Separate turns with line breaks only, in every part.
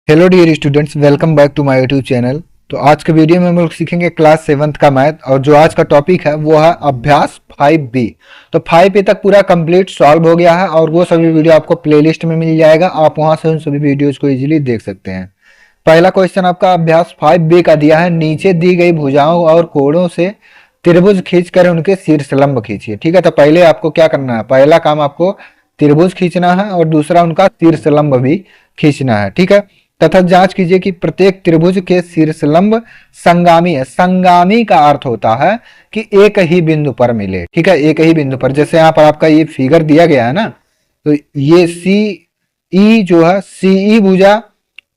Hello dear students, welcome back to my YouTube channel. तो आज के वीडियो में हम लोग सीखेंगे क्लास 7th का मैथ, और जो आज का टॉपिक है वो है अभ्यास 5B। तो 5A तक पूरा कंप्लीट सॉल्व हो गया है और वो सभी वीडियो आपको प्लेलिस्ट में मिल जाएगा, आप वहां से उन सभी वीडियोज को इजीली देख सकते हैं। पहला क्वेश्चन आपका अभ्यास 5B का दिया है, नीचे दी गई भुजाओं और कोणों से त्रिभुज खींचकर उनके शीर्षलंब खींचिए। ठीक है, तो पहले आपको क्या करना है, पहला काम आपको त्रिभुज खींचना है और दूसरा उनका शीर्षलंब भी खींचना है। ठीक है, तथा जांच कीजिए कि प्रत्येक त्रिभुज के शीर्षलंब संगामी है। संगामी का अर्थ होता है कि एक ही बिंदु पर मिले। ठीक है, एक ही बिंदु पर, जैसे यहाँ पर आपका ये फिगर दिया गया है ना, तो ये सी ई जो है, सी ई भुजा,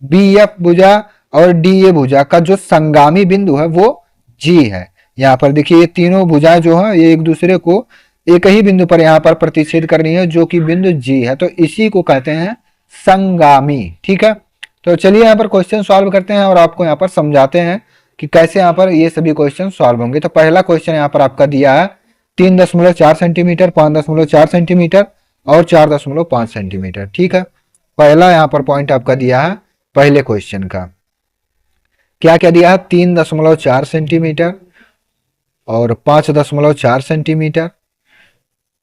बी एफ भुजा और डी ए भुजा का जो संगामी बिंदु है वो जी है। यहाँ पर देखिए ये तीनों भुजाएं जो है ये एक दूसरे को एक ही बिंदु पर यहाँ पर प्रतिच्छेद करनी है, जो कि बिंदु जी है, तो इसी को कहते हैं संगामी। ठीक है, तो चलिए यहाँ पर क्वेश्चन सॉल्व करते हैं और आपको यहाँ पर समझाते हैं कि कैसे यहाँ पर ये सभी क्वेश्चन सॉल्व होंगे। तो पहला क्वेश्चन यहाँ पर आपका दिया है 3.4 सेंटीमीटर, 5.4 सेंटीमीटर और 4.5 सेंटीमीटर। ठीक है, पहला यहाँ पर पॉइंट आपका दिया है पहले क्वेश्चन का। क्या क्या दिया है, 3.4 सेंटीमीटर और 5.4 सेंटीमीटर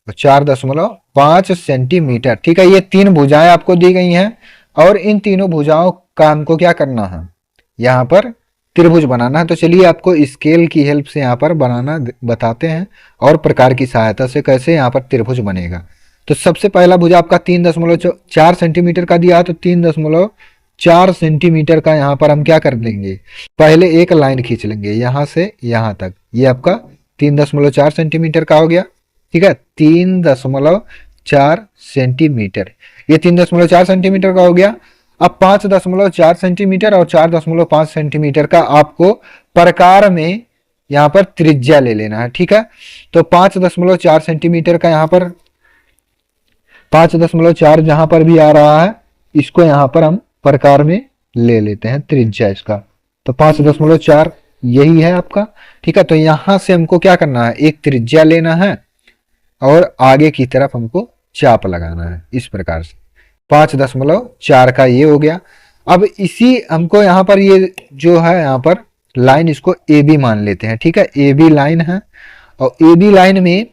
और 4.5 सेंटीमीटर। ठीक है, ये तीन भुजाएं आपको दी गई हैं और इन तीनों भुजाओं का हमको क्या करना है, यहाँ पर त्रिभुज बनाना है। तो चलिए आपको स्केल की हेल्प से यहाँ पर बनाना बताते हैं और प्रकार की सहायता से कैसे यहाँ पर त्रिभुज बनेगा। तो सबसे पहला भुजा आपका 3.4 सेंटीमीटर का दिया है, तो 3.4 सेंटीमीटर का यहाँ पर हम क्या कर देंगे, पहले एक लाइन खींच लेंगे यहाँ से यहाँ तक। ये आपका 3.4 सेंटीमीटर का हो गया। ठीक है, 3.4 सेंटीमीटर, ये 3.4 सेंटीमीटर का हो गया। अब 5.4 सेंटीमीटर और 4.5 सेंटीमीटर का आपको प्रकार में यहाँ पर त्रिज्या ले लेना है। ठीक है, तो 5.4 सेंटीमीटर का यहाँ पर 5.4 जहां पर भी आ रहा है, इसको यहाँ पर हम प्रकार में ले लेते हैं त्रिज्या इसका। तो 5.4 यही है आपका। ठीक है, तो यहां से हमको क्या करना है, एक त्रिज्या लेना है और आगे की तरफ हमको चाप लगाना है इस प्रकार से। 5.4 का ये हो गया। अब इसी हमको यहाँ पर ये जो है यहाँ पर लाइन, इसको ए बी मान लेते हैं। ठीक है, ए बी लाइन है और ए बी लाइन में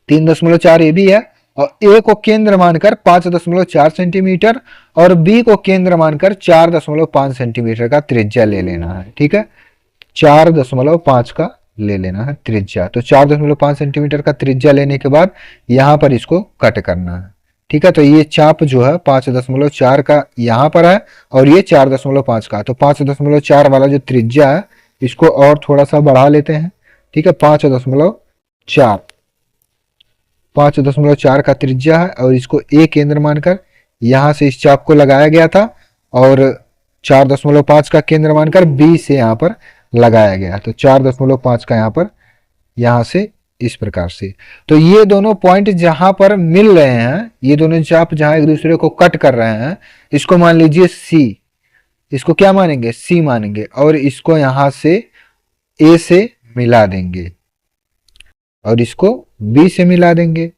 3.4 ए बी है और ए को केंद्र मानकर 5.4 सेंटीमीटर और बी को केंद्र मानकर 4.5 सेंटीमीटर का त्रिज्या ले लेना है। ठीक है, 4.5 का ले लेना है त्रिज्या। तो 4.5 सेंटीमीटर का त्रिज्या लेने के बाद यहाँ पर इसको कट करना है। ठीक है, तो ये चाप जो है 5.4 का यहाँ पर है और ये 4.5 का। तो 5.4 वाला जो त्रिज्या है इसको और थोड़ा सा बढ़ा लेते हैं। ठीक है, 5.4 का त्रिज्या है और इसको ए केंद्र मानकर यहाँ से इस चाप को लगाया गया था और 4.5 का केंद्र मानकर बी से यहाँ पर लगाया गया। तो 4.5 का यहाँ पर यहाँ से इस प्रकार से। तो ये दोनों पॉइंट जहां पर मिल रहे हैं, ये दोनों चाप जहां एक दूसरे को कट कर रहे हैं, इसको मान लीजिए सी, इसको क्या मानेंगे, सी मानेंगे और इसको यहां से ए से मिला देंगे और इसको बी से मिला देंगे,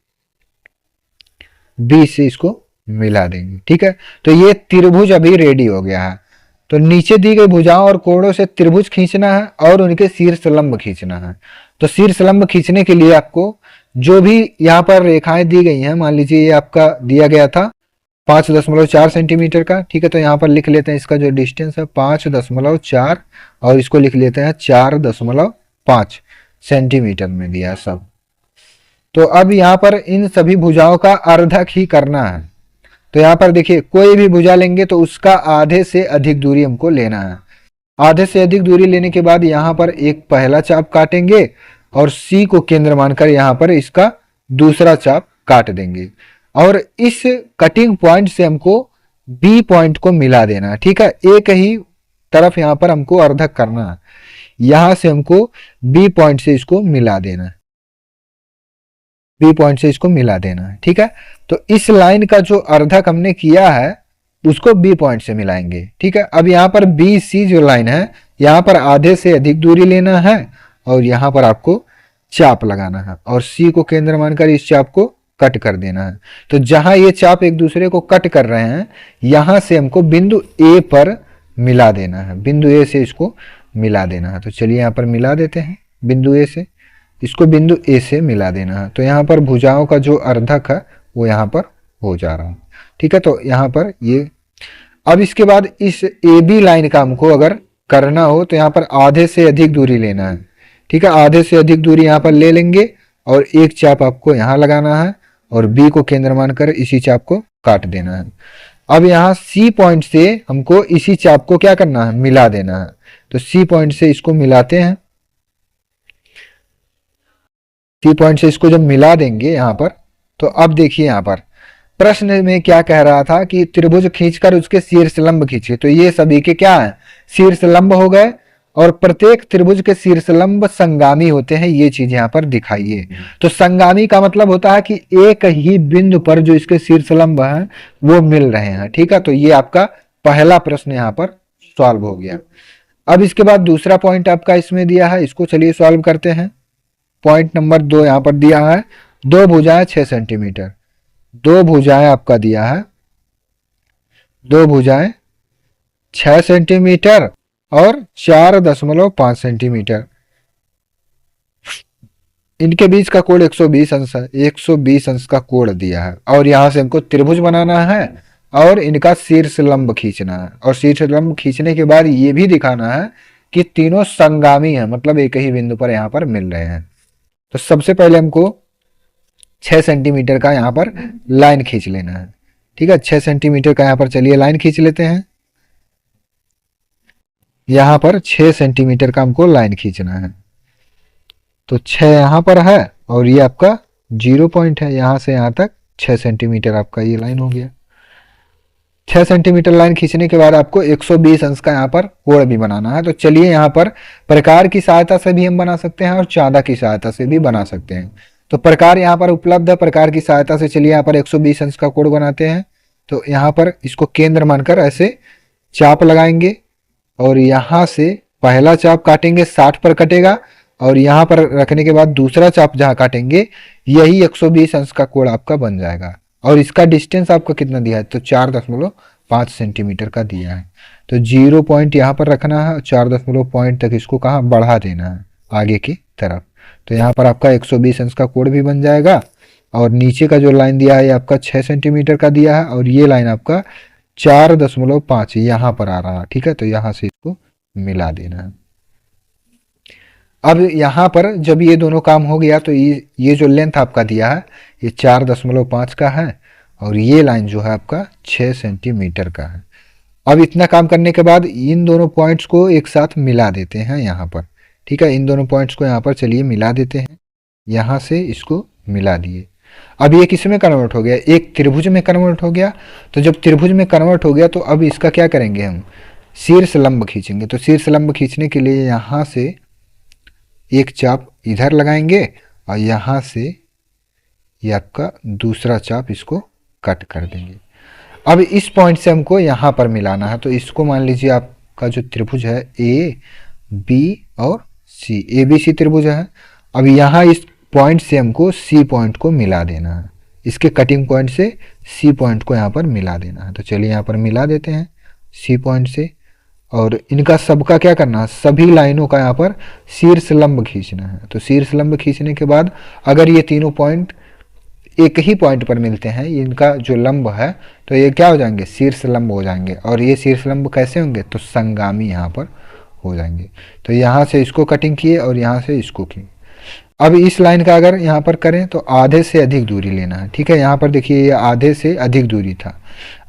बी से इसको मिला देंगे। ठीक है, तो ये त्रिभुज अभी रेडी हो गया है। तो नीचे दी गई भुजाओं और कोणों से त्रिभुज खींचना है और उनके शीर्षलंब खींचना है। तो शीर्षलंब खींचने के लिए आपको जो भी यहाँ पर रेखाएं दी गई हैं, मान लीजिए ये आपका दिया गया था 5.4 सेंटीमीटर का। ठीक है, तो यहाँ पर लिख लेते हैं इसका जो डिस्टेंस है 5.4 और इसको लिख लेते हैं 4.5 सेंटीमीटर में दिया सब। तो अब यहाँ पर इन सभी भुजाओं का अर्धक ही करना है। तो यहाँ पर देखिए कोई भी भुजा लेंगे तो उसका आधे से अधिक दूरी हमको लेना है। आधे से अधिक दूरी लेने के बाद यहाँ पर एक पहला चाप काटेंगे और सी को केंद्र मानकर यहाँ पर इसका दूसरा चाप काट देंगे और इस कटिंग पॉइंट से हमको बी पॉइंट को मिला देना है। ठीक है, एक ही तरफ यहाँ पर हमको अर्धक करना है, यहां से हमको बी पॉइंट से इसको मिला देना है, बी पॉइंट से इसको मिला देना है। ठीक है, तो इस लाइन का जो अर्धक हमने किया है उसको बी पॉइंट से मिलाएंगे। ठीक है, अब यहाँ पर बी सी जो लाइन है, यहाँ पर आधे से अधिक दूरी लेना है और यहाँ पर आपको चाप लगाना है और सी को केंद्र मानकर इस चाप को कट कर देना है। तो जहां ये चाप एक दूसरे को कट कर रहे हैं, यहां से हमको बिंदु ए पर मिला देना है, बिंदु ए से इसको मिला देना है। तो चलिए यहाँ पर मिला देते हैं, बिंदु ए से इसको बिंदु ए से मिला देना है। तो यहाँ पर भुजाओं का जो अर्धक है वो यहाँ पर हो जा रहा है, ठीक है। तो यहाँ पर ये, अब इसके बाद इस ए बी लाइन का हमको अगर करना हो तो यहाँ पर आधे से अधिक दूरी लेना है, ठीक है। आधे से अधिक दूरी यहाँ पर ले लेंगे और एक चाप आपको यहाँ लगाना है और बी को केंद्र मानकर इसी चाप को काट देना है। अब यहाँ सी पॉइंट से हमको इसी चाप को क्या करना है, मिला देना है। तो सी पॉइंट से इसको मिलाते हैं, सी पॉइंट से इसको जब मिला देंगे यहाँ पर, तो अब देखिए यहाँ पर प्रश्न में क्या कह रहा था कि त्रिभुज खींचकर उसके शीर्ष लंब खींचे। तो ये सभी के क्या है, शीर्ष लंब हो गए और प्रत्येक त्रिभुज के शीर्ष लंब संगामी होते हैं, ये चीज यहाँ पर दिखाइए। तो संगामी का मतलब होता है कि एक ही बिंदु पर जो इसके शीर्ष लंब है वो मिल रहे हैं, ठीक है। तो ये आपका पहला प्रश्न यहाँ पर सॉल्व हो गया। अब इसके बाद दूसरा पॉइंट आपका इसमें दिया है, इसको चलिए सॉल्व करते हैं। पॉइंट नंबर 2 यहाँ पर दिया है, दो भुजाएं 6 सेंटीमीटर, दो भुजाएं आपका दिया है, दो भुजाएं 6 सेंटीमीटर और 4.5 सेंटीमीटर, इनके बीच का कोण 120 अंश है, 120 अंश का कोण दिया है। और यहां से हमको त्रिभुज बनाना है और इनका शीर्ष लंब खींचना है। और शीर्ष लंब खींचने के बाद ये भी दिखाना है कि तीनों संगामी हैं, मतलब एक ही बिंदु पर यहाँ पर मिल रहे हैं। तो सबसे पहले हमको 6 सेंटीमीटर का यहाँ पर लाइन खींच लेना है, ठीक है। 6 सेंटीमीटर का यहाँ पर चलिए लाइन खींच लेते हैं। यहाँ पर 6 सेंटीमीटर का हमको लाइन खींचना है। तो 6 यहाँ पर है और ये आपका 0 पॉइंट है, यहाँ से यहाँ तक 6 सेंटीमीटर आपका ये लाइन हो गया। 6 सेंटीमीटर लाइन खींचने के बाद आपको 120 अंश का यहाँ पर कोण भी बनाना है। तो चलिए यहाँ पर प्रकार की सहायता से भी हम बना सकते हैं और चांदा की सहायता से भी बना सकते हैं। तो प्रकार यहाँ पर उपलब्ध है, प्रकार की सहायता से चलिए यहाँ पर 120 अंश का कोण बनाते हैं। तो यहाँ पर इसको केंद्र मानकर ऐसे चाप लगाएंगे और यहाँ से पहला चाप काटेंगे 60 पर कटेगा और यहाँ पर रखने के बाद दूसरा चाप जहाँ काटेंगे यही 120 अंश का कोण आपका बन जाएगा। और इसका डिस्टेंस आपका कितना दिया है, तो 4.5 सेंटीमीटर का दिया है। तो 0 पॉइंट यहाँ पर रखना है, 4 पॉइंट तक इसको कहाँ बढ़ा देना है आगे की तरफ। तो यहाँ पर आपका 120 अंश का कोण भी बन जाएगा। और नीचे का जो लाइन दिया है ये आपका 6 सेंटीमीटर का दिया है और ये लाइन आपका 4.5 यहाँ पर आ रहा है, ठीक है। तो यहाँ से इसको मिला देना है। अब यहाँ पर जब ये दोनों काम हो गया तो ये जो लेंथ आपका दिया है ये 4.5 का है और ये लाइन जो है आपका 6 सेंटीमीटर का है। अब इतना काम करने के बाद इन दोनों पॉइंट्स को एक साथ मिला देते हैं यहाँ पर, ठीक है। इन दोनों पॉइंट्स को यहाँ पर चलिए मिला देते हैं, यहाँ से इसको मिला दिए। अब ये किस में कन्वर्ट हो गया, एक त्रिभुज में कन्वर्ट हो गया। तो जब त्रिभुज में कन्वर्ट हो गया तो अब इसका क्या करेंगे, हम शीर्ष लंब खींचेंगे। तो शीर्ष लंब खींचने के लिए यहाँ से एक चाप इधर लगाएंगे और यहाँ से ये आपका दूसरा चाप इसको कट कर देंगे। अब इस पॉइंट से हमको यहाँ पर मिलाना है। तो इसको मान लीजिए आपका जो त्रिभुज है ए बी और सी, ए बी सी त्रिभुज है। अब यहाँ इस पॉइंट से हमको सी पॉइंट को मिला देना है, इसके कटिंग पॉइंट से सी पॉइंट को यहाँ पर मिला देना है। तो चलिए यहाँ पर मिला देते हैं सी पॉइंट से। और इनका सबका क्या करना है, सभी लाइनों का यहाँ पर शीर्ष लंब खींचना है। तो शीर्ष लंब खींचने के बाद अगर ये तीनों पॉइंट एक ही पॉइंट पर मिलते हैं, इनका जो लंब है तो ये क्या हो जाएंगे, शीर्ष लंब हो जाएंगे। और ये शीर्ष लंब कैसे होंगे, तो संगामी यहाँ पर हो जाएंगे। तो यहाँ से इसको कटिंग किए और यहाँ से इसको किए। अब इस लाइन का अगर यहाँ पर करें तो आधे से अधिक दूरी लेना है, ठीक है। यहाँ पर देखिए ये आधे से अधिक दूरी था।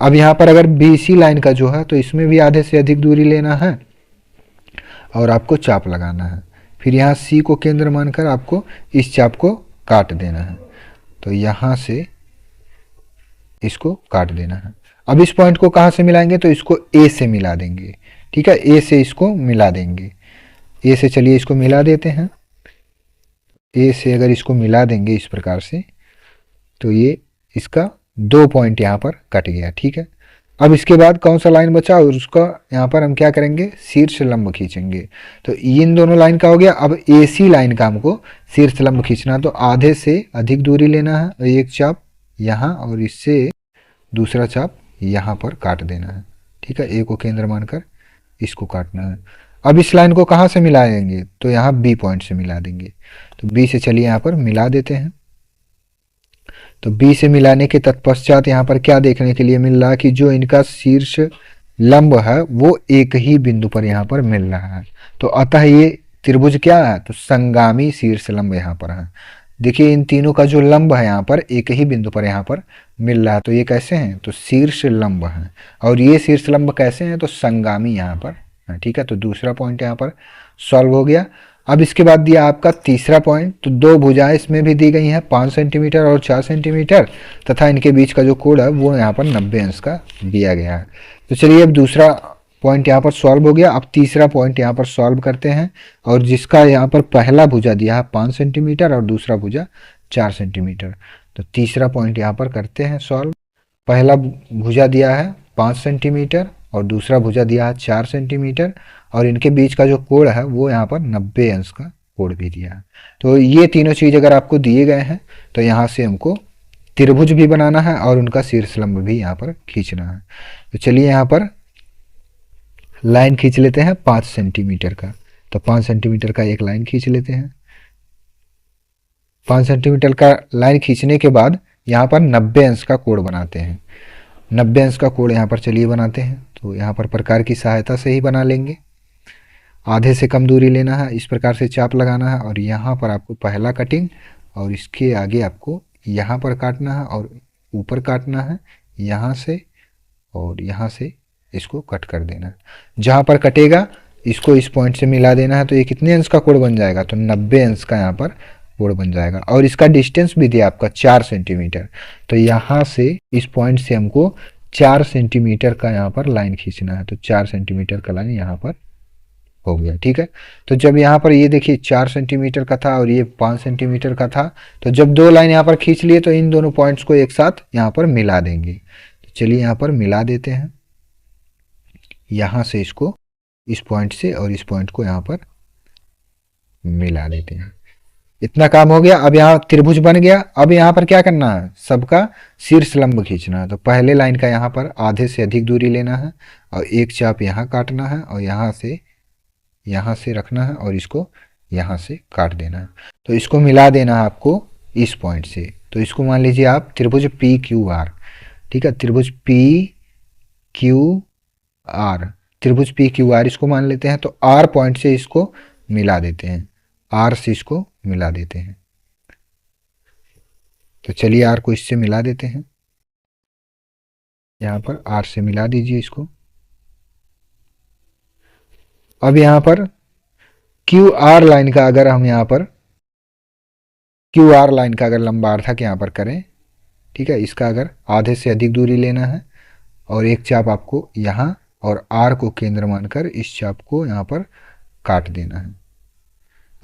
अब यहाँ पर अगर BC लाइन का जो है तो इसमें भी आधे से अधिक दूरी लेना है और आपको चाप लगाना है। फिर यहाँ C को केंद्र मानकर आपको इस चाप को काट देना है। तो यहाँ से इसको काट देना है। अब इस पॉइंट को कहाँ से मिलाएंगे, तो इसको A से मिला देंगे, ठीक है। A से इसको मिला देंगे, A से चलिए इसको मिला देते हैं। ए से अगर इसको मिला देंगे इस प्रकार से तो ये इसका 2 पॉइंट यहाँ पर कट गया, ठीक है। अब इसके बाद कौन सा लाइन बचा और उसका यहाँ पर हम क्या करेंगे, शीर्ष लंब खींचेंगे। तो इन दोनों लाइन का हो गया। अब AC लाइन का हमको शीर्ष लंब खींचना, तो आधे से अधिक दूरी लेना है और एक चाप यहाँ और इससे दूसरा चाप यहाँ पर काट देना है। ठीक है, A को केंद्र मानकर इसको काटना है। अब इस लाइन को कहाँ से मिलाएंगे, तो यहाँ B पॉइंट से मिला देंगे। तो B से चलिए यहाँ पर मिला देते हैं। तो B से मिलाने के तत्पश्चात यहाँ पर क्या देखने के लिए मिल रहा है कि जो इनका शीर्ष लंब है वो एक ही बिंदु पर यहाँ पर मिल रहा है। तो अतः ये त्रिभुज क्या है, तो संगामी शीर्ष लंब यहाँ पर है। देखिए इन तीनों का जो लंब है यहाँ पर एक ही बिंदु पर यहाँ पर मिल रहा है। तो ये कैसे हैं, तो शीर्ष लंब है। और ये शीर्ष लंब कैसे हैं, तो संगामी यहाँ पर है। ठीक है, तो दूसरा पॉइंट यहाँ पर सॉल्व हो गया। अब इसके बाद दिया आपका तीसरा पॉइंट, तो दो भुजाएं इसमें भी दी गई हैं 5 सेंटीमीटर और 4 सेंटीमीटर, तथा इनके बीच का जो कोण है वो यहाँ पर 90 अंश का दिया गया है। तो चलिए अब दूसरा पॉइंट यहाँ पर सॉल्व हो गया। अब तीसरा पॉइंट यहाँ पर सॉल्व करते हैं, और जिसका यहाँ पर पहला भुजा दिया है 5 सेंटीमीटर और दूसरा भुजा 4 सेंटीमीटर। तो तीसरा पॉइंट यहाँ पर करते हैं सॉल्व। पहला भुजा दिया है 5 सेंटीमीटर और दूसरा भुजा दिया है 4 सेंटीमीटर, और इनके बीच का जो कोण है वो यहाँ पर 90 अंश का कोण भी दिया है। तो ये तीनों चीज़ अगर आपको दिए गए हैं तो यहाँ से हमको त्रिभुज भी बनाना है और उनका शीर्ष लंब भी यहाँ पर खींचना है। तो चलिए यहाँ पर लाइन खींच लेते हैं 5 सेंटीमीटर का। तो 5 सेंटीमीटर का एक लाइन खींच लेते हैं। 5 सेंटीमीटर का लाइन खींचने के बाद यहाँ पर 90 अंश का कोण बनाते हैं। 90 अंश का कोण यहाँ पर चलिए बनाते हैं। तो यहाँ पर प्रकार की सहायता से ही बना लेंगे। आधे से कम दूरी लेना है, इस प्रकार से चाप लगाना है, और यहाँ पर आपको पहला कटिंग और इसके आगे आपको यहाँ पर काटना है और ऊपर काटना है यहाँ से, और यहाँ से इसको कट कर देना है। जहाँ पर कटेगा इसको इस पॉइंट से मिला देना है। तो ये कितने अंश का कोण बन जाएगा, तो 90 अंश का यहाँ पर कोण बन जाएगा। और इसका डिस्टेंस भी दिया आपका 4 सेंटीमीटर। तो यहाँ से इस पॉइंट से हमको 4 सेंटीमीटर का यहाँ पर लाइन खींचना है। तो 4 सेंटीमीटर का लाइन यहाँ पर हो गया। ठीक है, तो जब यहाँ पर ये देखिए 4 सेंटीमीटर का था और ये 5 सेंटीमीटर का था, तो जब दो लाइन यहाँ पर खींच लिए तो इन दोनों पॉइंट्स को एक साथ यहाँ पर मिला देंगे। तो चलिए यहाँ पर मिला देते हैं। यहाँ से इसको इस पॉइंट से और इस पॉइंट को यहाँ पर मिला देते हैं। इतना काम हो गया। अब यहाँ त्रिभुज बन गया। अब यहाँ पर क्या करना है, सबका शीर्ष लंब खींचना है। तो पहले लाइन का यहाँ पर आधे से अधिक दूरी लेना है और एक चाप यहाँ काटना है और यहाँ से रखना है और इसको यहाँ से काट देना है। तो इसको मिला देना है आपको इस पॉइंट से। तो इसको मान लीजिए आप त्रिभुज PQR। ठीक है, त्रिभुज PQR, त्रिभुज PQR इसको मान लेते हैं। तो R पॉइंट से इसको मिला देते हैं, R से इसको मिला देते हैं। तो चलिए R को इससे मिला देते हैं। यहाँ पर R से मिला दीजिए इसको। अब यहाँ पर QR लाइन का अगर हम यहाँ पर QR लाइन का अगर लंबार्थक यहाँ पर करें, ठीक है, इसका अगर आधे से अधिक दूरी लेना है और एक चाप आपको यहाँ और R को केंद्र मानकर इस चाप को यहाँ पर काट देना है।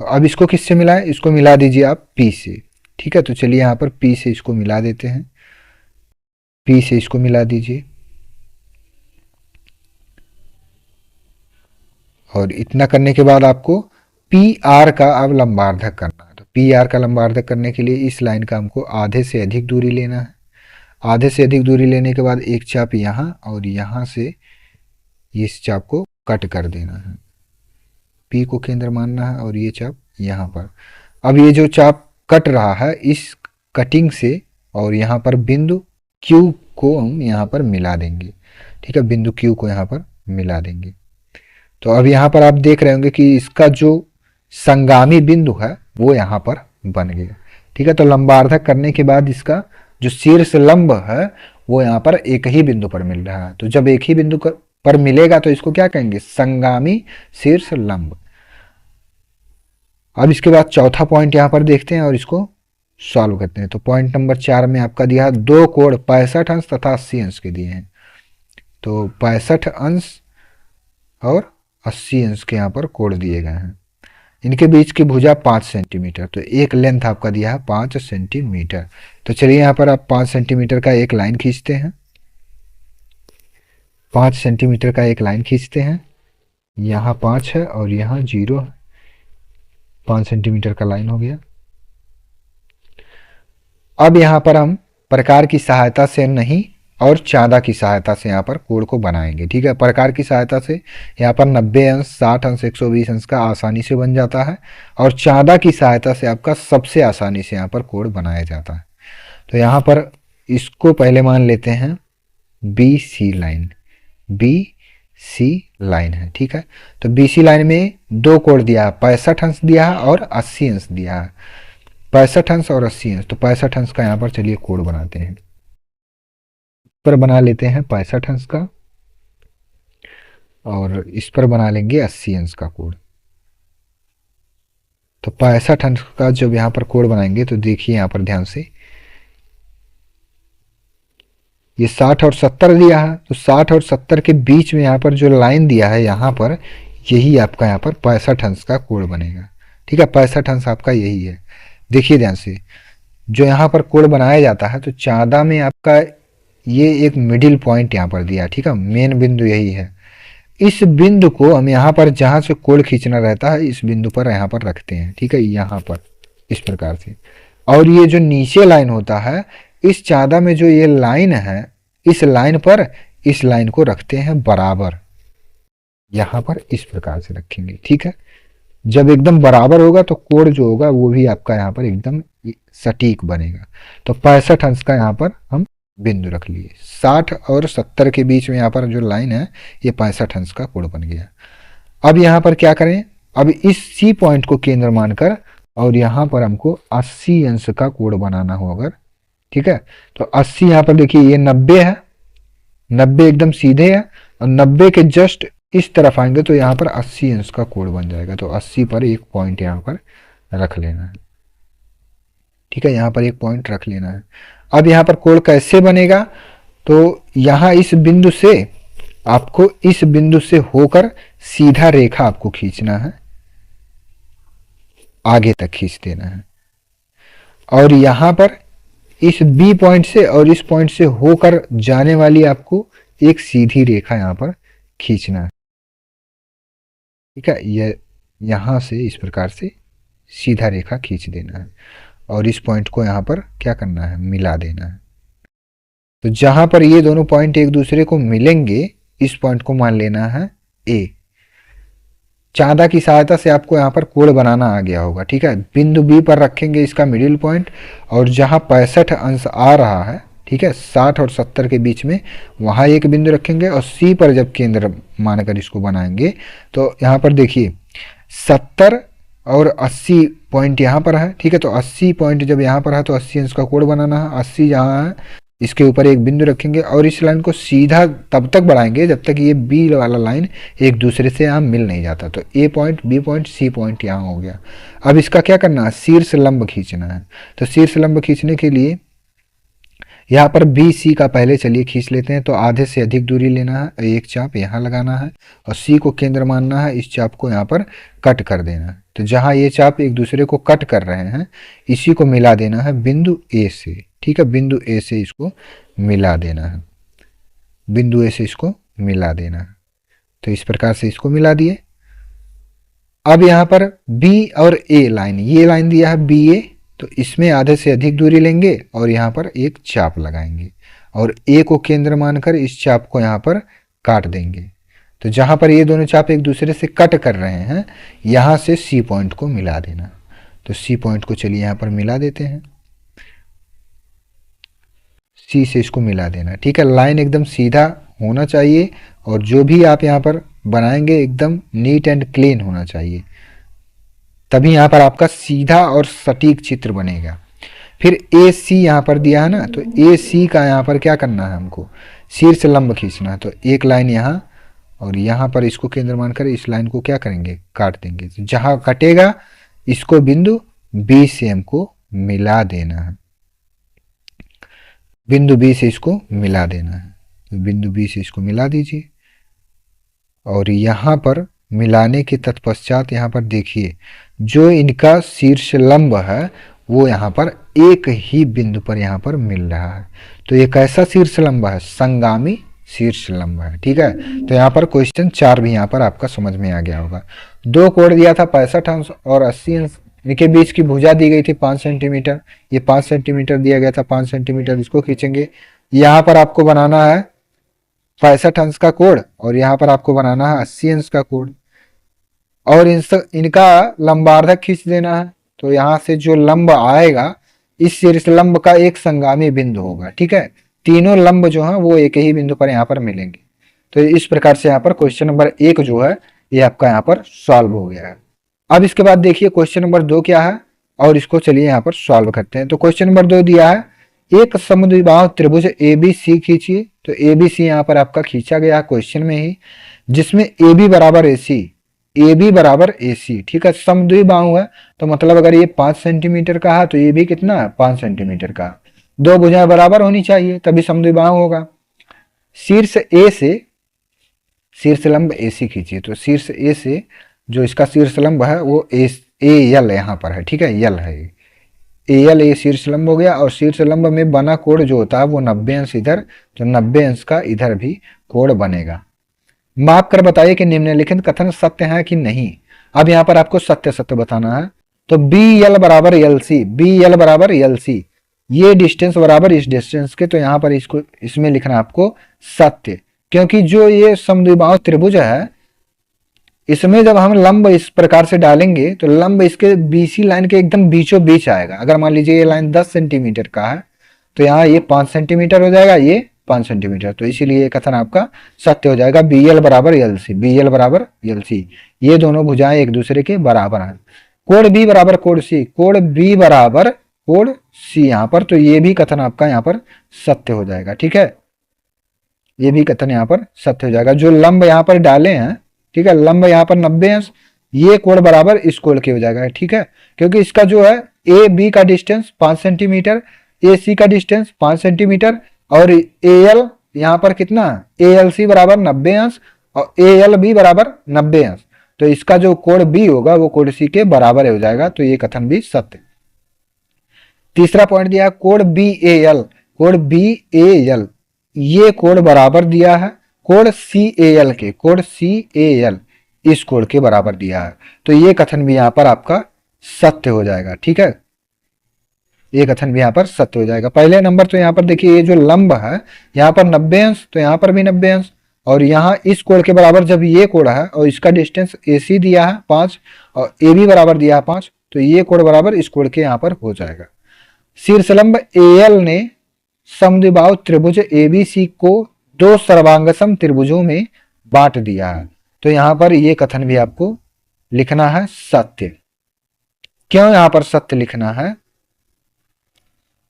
अब इसको किससे मिलाएं, इसको मिला दीजिए आप P से। ठीक है, तो चलिए यहाँ पर P से इसको मिला देते हैं। P से इसको मिला दीजिए और इतना करने के बाद आपको PR का अब लंबार्धक करना है। तो PR का लंबार्धक करने के लिए इस लाइन का हमको आधे से अधिक दूरी लेना है। आधे से अधिक दूरी लेने के बाद एक चाप यहाँ और यहाँ से इस चाप को कट कर देना है। P को केंद्र मानना है और ये चाप यहाँ पर। अब ये जो चाप कट रहा है इस कटिंग से और यहाँ पर बिंदु Q को हम यहाँ पर मिला देंगे। ठीक है, बिंदु Q को यहाँ पर मिला देंगे। तो अब यहाँ पर आप देख रहे होंगे कि इसका जो संगामी बिंदु है वो यहाँ पर बन गया। ठीक है, तो लंबार्धक करने के बाद इसका जो शीर्ष लंब है वो यहाँ पर एक ही बिंदु पर मिल रहा है। तो जब एक ही बिंदु पर मिलेगा तो इसको क्या कहेंगे, संगामी शीर्ष लंब। अब इसके बाद चौथा पॉइंट यहाँ पर देखते हैं और इसको सॉल्व करते हैं। तो पॉइंट नंबर 4 में आपका दिया है दो कोण 65 अंश तथा 80 अंश के दिए हैं। तो 65 अंश और 80 अंश के यहाँ पर कोण दिए गए हैं। इनके बीच की भुजा 5 सेंटीमीटर। तो एक लेंथ आपका दिया है 5 सेंटीमीटर। तो चलिए यहाँ पर आप 5 सेंटीमीटर का एक लाइन खींचते हैं। 5 सेंटीमीटर का एक लाइन खींचते हैं। यहाँ 5 है और यहाँ 0 है। 5 सेंटीमीटर का लाइन हो गया। अब यहाँ पर हम प्रकार की सहायता से नहीं और चाँदा की सहायता से यहाँ पर कोण को बनाएंगे। ठीक है, प्रकार की सहायता से यहाँ पर 90 अंश, 60 अंश, 120 अंश का आसानी से बन जाता है, और चाँदा की सहायता से आपका सबसे आसानी से यहाँ पर कोण बनाया जाता है। तो यहाँ पर इसको पहले मान लेते हैं B C line. B C line है। ठीक है, तो बी सी लाइन में दो कोण दिया है, 65 अंश दिया है और 80 अंश दिया है। 65 अंश और 80 अंश, तो 65 अंश का यहाँ पर चलिए कोण बनाते हैं। पर बना लेते हैं 65 अंश का, और इस पर बना लेंगे 80 अंश का कोण। तो 65 अंश का जब यहाँ पर कोण बनाएंगे तो देखिए यहाँ पर ध्यान से, ये 60 और 70 दिया है, तो 60 और 70 के बीच में यहाँ पर जो लाइन दिया है यहाँ पर, यही आपका यहाँ पर 65 अंश का कोण बनेगा। ठीक है, 65 अंश आपका यही है। देखिए ध्यान से, जो यहाँ पर कोण बनाया जाता है, तो चाँदा में आपका ये एक मिडिल पॉइंट यहाँ पर दिया। ठीक है, मेन बिंदु यही है। इस बिंदु को हम यहाँ पर जहाँ से कोण खींचना रहता है, इस बिंदु पर यहाँ पर रखते हैं। ठीक है, यहाँ पर इस प्रकार से। और ये जो नीचे लाइन होता है, इस चाँदा में जो ये लाइन है, इस लाइन पर इस लाइन को रखते हैं बराबर, यहाँ पर इस प्रकार से रखेंगे। ठीक है, जब एकदम बराबर होगा तो कोण जो होगा वो भी आपका यहाँ पर एकदम सटीक बनेगा। तो 65 अंश का यहाँ पर हम बिंदु रख लिए। 60 और 70 के बीच में यहाँ पर जो लाइन है, ये 65 अंश का कोण बन गया। अब यहाँ पर क्या करें, अब इस सी पॉइंट को केंद्र मानकर और यहाँ पर हमको 80 अंश का कोण बनाना होगा। ठीक है, तो 80 यहाँ पर देखिए, ये 90 है, 90 एकदम सीधे है, और 90 के जस्ट इस तरफ आएंगे तो यहाँ पर 80 अंश का कोण बन जाएगा। तो 80 पर एक पॉइंट यहाँ पर रख लेना है। ठीक है, यहाँ पर एक पॉइंट रख लेना है। अब यहाँ पर कोण कैसे बनेगा, तो यहाँ इस बिंदु से आपको, इस बिंदु से होकर सीधा रेखा आपको खींचना है, आगे तक खींच देना है, और यहाँ पर इस बी पॉइंट से और इस पॉइंट से होकर जाने वाली आपको एक सीधी रेखा यहाँ पर खींचना है। ठीक है, ये यहाँ से इस प्रकार से सीधा रेखा खींच देना है, और इस पॉइंट को यहाँ पर क्या करना है, मिला देना है। तो जहां पर ये दोनों पॉइंट एक दूसरे को मिलेंगे, इस पॉइंट को मान लेना है ए। चाँदा की सहायता से आपको यहाँ पर कोण बनाना आ गया होगा। ठीक है, बिंदु बी पर रखेंगे इसका मिडिल पॉइंट, और जहां 65 अंश आ रहा है, ठीक है, 60 और 70 के बीच में, वहां एक बिंदु रखेंगे, और सी पर जब केंद्र मानकर इसको बनाएंगे तो यहाँ पर देखिए 70 और 80 पॉइंट यहाँ पर है। ठीक है, तो 80 पॉइंट जब यहाँ पर है तो 80 अंश का कोण बनाना है। 80 जहाँ है, इसके ऊपर एक बिंदु रखेंगे, और इस लाइन को सीधा तब तक बढ़ाएंगे जब तक ये बी वाला लाइन एक दूसरे से यहाँ मिल नहीं जाता। तो A point, B point, C point यहाँ हो गया। अब इसका क्या करना है, शीर्ष लंब खींचना है। तो शीर्ष लंब खींचने के लिए यहाँ पर बी सी का पहले चलिए खींच लेते हैं। तो आधे से अधिक दूरी लेना है, एक चाप यहाँ लगाना है, और सी को केंद्र मानना है, इस चाप को यहाँ पर कट कर देना है। तो जहाँ ये चाप एक दूसरे को कट कर रहे हैं, इसी को मिला देना है बिंदु ए से। ठीक है, बिंदु ए से इसको मिला देना है, बिंदु ए से इसको मिला देना है। तो इस प्रकार से इसको मिला दिए। अब यहाँ पर बी और ए लाइन, ये लाइन दिया है बी ए, तो इसमें आधे से अधिक दूरी लेंगे और यहाँ पर एक चाप लगाएंगे, और ए को केंद्र मानकर इस चाप को यहाँ पर काट देंगे। तो जहाँ पर ये दोनों चाप एक दूसरे से कट कर रहे हैं, यहाँ से सी पॉइंट को मिला देना। तो सी पॉइंट को चलिए यहाँ पर मिला देते हैं, सी से इसको मिला देना। ठीक है, लाइन एकदम सीधा होना चाहिए, और जो भी आप यहाँ पर बनाएंगे एकदम नीट एंड क्लीन होना चाहिए, तभी यहाँ पर आपका सीधा और सटीक चित्र बनेगा। फिर ए सी यहाँ पर दिया है ना, तो ए सी का यहाँ पर क्या करना है, हमको शीर्ष लंब खींचना है। तो एक लाइन यहाँ, और यहाँ पर इसको केंद्र मानकर इस लाइन को क्या करेंगे, काट देंगे। तो जहाँ कटेगा इसको बिंदु बी से हमको मिला देना है, बिंदु बी से इसको मिला देना है। तो बिंदु बी से इसको मिला दीजिए, और यहाँ पर मिलाने के तत्पश्चात यहाँ पर देखिए जो इनका शीर्ष लंब है वो यहाँ पर एक ही बिंदु पर यहाँ पर मिल रहा है। तो ये कैसा शीर्ष लंब है, संगामी शीर्ष लंब है। ठीक है, तो यहाँ पर क्वेश्चन 4 भी यहाँ पर आपका समझ में आ गया होगा। दो कोण दिया था 65 अंश और 80 अंश, इनके बीच की भुजा दी गई थी 5 सेंटीमीटर, ये 5 सेंटीमीटर दिया गया था, 5 सेंटीमीटर इसको खींचेंगे। यहाँ पर आपको बनाना है 65 अंश का कोण और यहाँ पर आपको बनाना है 80 अंश का कोण, और इनका लंबार्धक खींच देना है। तो यहाँ से जो लंब आएगा इस शीर्ष लंब का एक संगामी बिंदु होगा। ठीक है, तीनों लंब जो है वो एक ही बिंदु पर यहाँ पर मिलेंगे। तो इस प्रकार से यहाँ पर क्वेश्चन नंबर 1 जो है ये आपका यहाँ पर सॉल्व हो गया है। अब इसके बाद देखिए क्वेश्चन नंबर 2 क्या है, और इसको चलिए यहाँ पर सॉल्व करते हैं। तो क्वेश्चन नंबर 2 दिया है, एक समद्विबाहु त्रिभुज ABC खींचिए। तो ABC यहाँ पर आपका खींचा गया क्वेश्चन में ही, जिसमें AB बराबर AC, AB बराबर AC। ठीक है, समद्विबाहु है तो मतलब अगर ये 5 सेंटीमीटर का है तो ये भी कितना है, 5 सेंटीमीटर का। दो भुजाएं बराबर होनी चाहिए तभी समद्विबाहु होगा। शीर्ष A से शीर्ष लंब AC खींचिए। तो शीर्ष A से जो इसका शीर्ष लंब है वो AL यहाँ पर है। ठीक है, यल है, AL ये शीर्ष लंब हो गया, और शीर्ष लंब में बना कोण जो होता है वो 90 अंश इधर, तो 90 अंश का इधर भी कोण बनेगा। माप कर बताइए कि निम्नलिखित कथन सत्य है कि नहीं। अब यहाँ पर आपको सत्य सत्य बताना है। तो BL बराबर LC, BL बराबर LC, ये डिस्टेंस बराबर इस डिस्टेंस के, तो यहाँ पर इसको इसमें लिखना आपको सत्य, क्योंकि जो ये समद्विबाहु त्रिभुज है इसमें जब हम लंब इस प्रकार से डालेंगे तो लंब इसके BC लाइन के एकदम बीचों बीच आएगा। अगर मान लीजिए ये लाइन 10 सेंटीमीटर का है तो यहाँ ये 5 सेंटीमीटर हो जाएगा, ये 5 सेंटीमीटर, तो इसीलिए ये कथन आपका सत्य हो जाएगा। BL बराबर LC, BL बराबर LC, ये दोनों भुजाएं एक दूसरे के बराबर हैं। कोण B बराबर कोण C, कोण B बराबर कोण C यहाँ पर, तो ये भी कथन आपका यहाँ पर सत्य हो जाएगा। ठीक है, ये भी कथन यहाँ पर सत्य हो जाएगा। जो लंब यहाँ पर डाले हैं, ठीक है, लंब यहाँ पर 90 अंश, ये कोण बराबर इस कोण के हो जाएगा। ठीक है, क्योंकि इसका जो है AB का डिस्टेंस 5 सेंटीमीटर, AC का डिस्टेंस 5 सेंटीमीटर, और AL यहाँ पर कितना, ALC बराबर 90 अंश और ALB बराबर 90 अंश, तो इसका जो कोण B होगा वो कोण C के बराबर हो जाएगा। तो ये कथन भी सत्य। तीसरा पॉइंट दिया कोण BAL, कोण BAL ये कोण बराबर दिया है कोण CAL के, कोण CAL इस कोण के बराबर दिया है, तो ये कथन भी यहाँ पर आपका सत्य हो जाएगा। ठीक है, ये कथन भी यहाँ पर सत्य हो जाएगा। पहले नंबर तो यहाँ पर देखिए ये जो लंब है यहाँ पर 90 अंश, तो यहाँ पर भी 90 अंश, और यहाँ इस कोण के बराबर जब ये कोण है और इसका डिस्टेंस AC दिया है 5 और AB बराबर दिया है 5, तो ये कोण बराबर इस कोण के यहाँ पर हो जाएगा। शीर्षलंब AL ने समद्विबाहु त्रिभुज ABC को दो सर्वांगसम त्रिभुजों में बांट दिया है, तो यहाँ पर ये कथन भी आपको लिखना है सत्य। क्यों यहाँ पर सत्य लिखना है,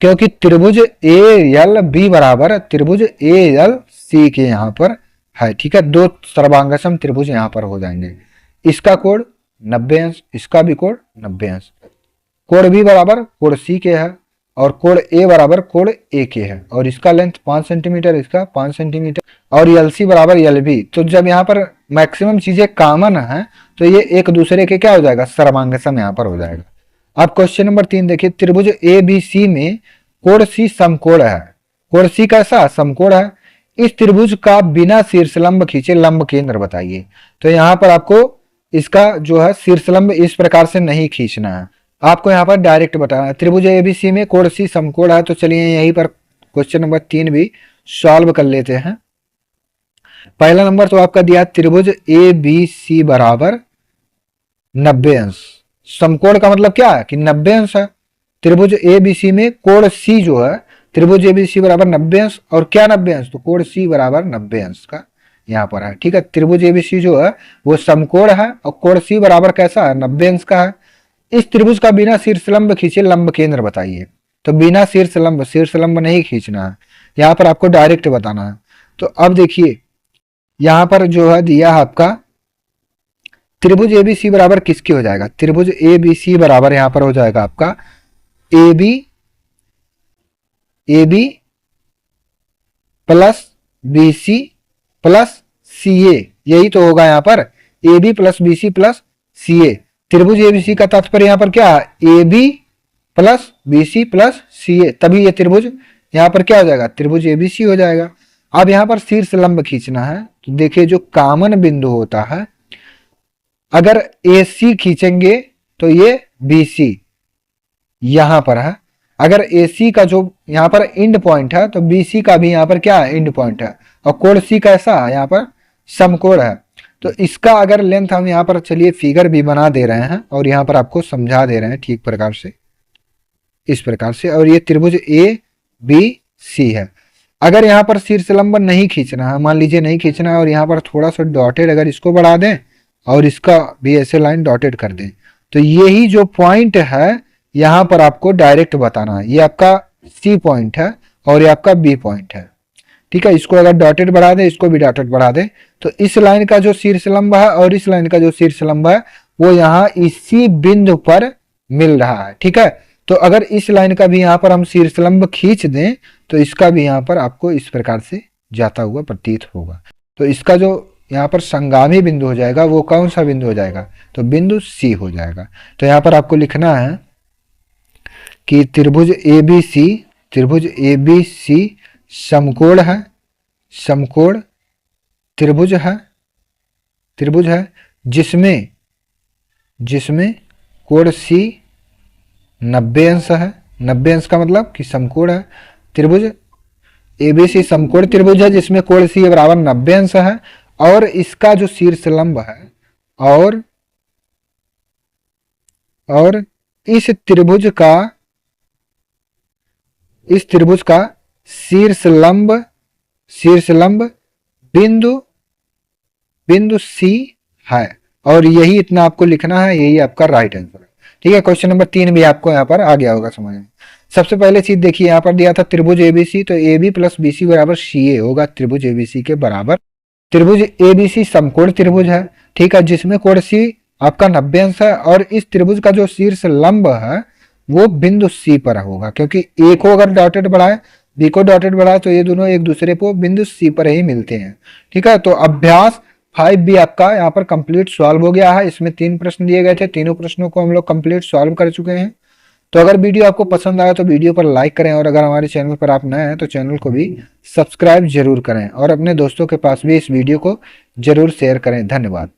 क्योंकि त्रिभुज ALB बराबर त्रिभुज ALC के यहाँ पर है। ठीक है, दो सर्वांगसम त्रिभुज यहाँ पर हो जाएंगे, इसका कोण 90 अंश, इसका भी कोण 90 अंश, कोण B बराबर कोण C के है, और कोण A बराबर कोण A के है, और इसका लेंथ 5 सेंटीमीटर, इसका 5 सेंटीमीटर, और LC बराबर LB। तो जब यहाँ पर मैक्सिमम चीजें कॉमन है तो ये एक दूसरे के क्या हो जाएगा, सर्वांगसम यहाँ पर हो जाएगा। अब क्वेश्चन नंबर 3 देखिए, त्रिभुज ABC में कोण C समकोण है, कोण C कैसा, समकोण है। इस त्रिभुज का बिना शीर्षलंब खींचे लंब केंद्र बताइए। तो यहाँ पर आपको इसका जो है शीर्षलंब इस प्रकार से नहीं खींचना है, आपको यहाँ पर डायरेक्ट बताना है। त्रिभुज ABC में कोण C समकोण है, तो चलिए यहीं पर क्वेश्चन नंबर 3 भी सॉल्व कर लेते हैं। पहला नंबर तो आपका दिया त्रिभुज ABC बराबर 90 अंश, समकोण का मतलब क्या है कि 90 अंश है। त्रिभुज ABC में कोण C जो है, त्रिभुज ABC बराबर 90 अंश, और क्या 90 अंश, तो कोण C बराबर 90 अंश का यहाँ पर है। ठीक है, त्रिभुज ABC जो है वो समकोण है और कोण C बराबर कैसा है, 90 अंश का है। इस त्रिभुज का बिना शीर्षलंब खींचे लंब केंद्र बताइए। तो बिना शीर्षलंब नहीं खींचना है, यहाँ पर आपको डायरेक्ट बताना है। तो अब देखिए यहाँ पर जो है दिया है आपका त्रिभुज ABC बराबर किसके हो जाएगा, त्रिभुज ABC बराबर यहाँ पर हो जाएगा आपका AB plus BC plus CA, यही तो होगा यहाँ पर AB plus BC plus CA। त्रिभुज ABC का तात्पर्य यहाँ पर क्या है, AB plus BC plus CA, तभी ये त्रिभुज यहाँ पर क्या हो जाएगा, त्रिभुज ABC हो जाएगा। अब यहाँ पर शीर्ष लंब खींचना है, तो देखिए जो कॉमन बिंदु होता है, अगर AC खींचेंगे तो ये BC यहां पर है। अगर AC का जो यहाँ पर एंड पॉइंट है तो BC का भी यहाँ पर क्या है, एंड पॉइंट है। और कोण C कैसा है, यहाँ पर समकोण है। तो इसका अगर लेंथ हम यहाँ पर चलिए फिगर भी बना दे रहे हैं और यहाँ पर आपको समझा दे रहे हैं ठीक प्रकार से, इस प्रकार से। और ये त्रिभुज ABC है। अगर यहाँ पर शीर्ष लंब नहीं खींचना है, मान लीजिए नहीं खींचना है, और यहाँ पर थोड़ा सा डॉटेड अगर इसको बढ़ा दें और इसका भी ऐसे लाइन डॉटेड कर दें, तो यही जो पॉइंट है यहां पर आपको डायरेक्ट बताना है। ये आपका C पॉइंट है और ये आपका B पॉइंट है, ठीक है। इसको अगर डॉटेड बढ़ा दे, इसको भी डॉटेड बढ़ा दे, तो इस लाइन का जो शीर्ष लंब है और इस लाइन का जो शीर्ष लंब है वो यहाँ इसी बिंदु पर मिल रहा है, ठीक है। तो अगर इस लाइन का भी यहाँ पर हम शीर्ष लंब खींच दें तो इसका भी यहाँ पर आपको इस प्रकार से जाता हुआ प्रतीत होगा। तो इसका जो यहाँ पर संगामी बिंदु हो जाएगा वो कौन सा बिंदु हो जाएगा, तो बिंदु C हो जाएगा। तो यहाँ पर आपको लिखना है कि त्रिभुज ABC समकोण है, समकोण त्रिभुज है जिसमें कोण C 90 अंश है। 90 अंश का मतलब कि समकोण है। त्रिभुज ABC समकोण त्रिभुज है जिसमें कोण C बराबर 90 अंश है। और इसका जो शीर्ष लंब है और इस त्रिभुज का शीर्ष लंब बिंदु C है। और यही इतना आपको लिखना है, यही आपका राइट आंसर है, ठीक है। क्वेश्चन नंबर 3 भी आपको यहाँ पर आ गया होगा समझ में। सबसे पहले चीज देखिए, यहाँ पर दिया था त्रिभुज ABC, तो AB प्लस BC बराबर CA होगा त्रिभुज ABC के बराबर। त्रिभुज ABC समकोण त्रिभुज है, ठीक है, जिसमें कोण C आपका 90 अंश है। और इस त्रिभुज का जो शीर्ष लंब है वो बिंदु C पर होगा, क्योंकि A को अगर डॉटेड बढ़ाए, B को डॉटेड बढ़ाए, तो ये दोनों एक दूसरे को बिंदु C पर ही मिलते हैं, ठीक है। तो अभ्यास 5B आपका यहाँ पर कंप्लीट सॉल्व हो गया है। इसमें 3 प्रश्न दिए गए थे, तीनों प्रश्नों को हम लोग कंप्लीट सॉल्व कर चुके हैं। तो अगर वीडियो आपको पसंद आया तो वीडियो पर लाइक करें, और अगर हमारे चैनल पर आप नए हैं तो चैनल को भी सब्सक्राइब जरूर करें, और अपने दोस्तों के पास भी इस वीडियो को जरूर शेयर करें। धन्यवाद।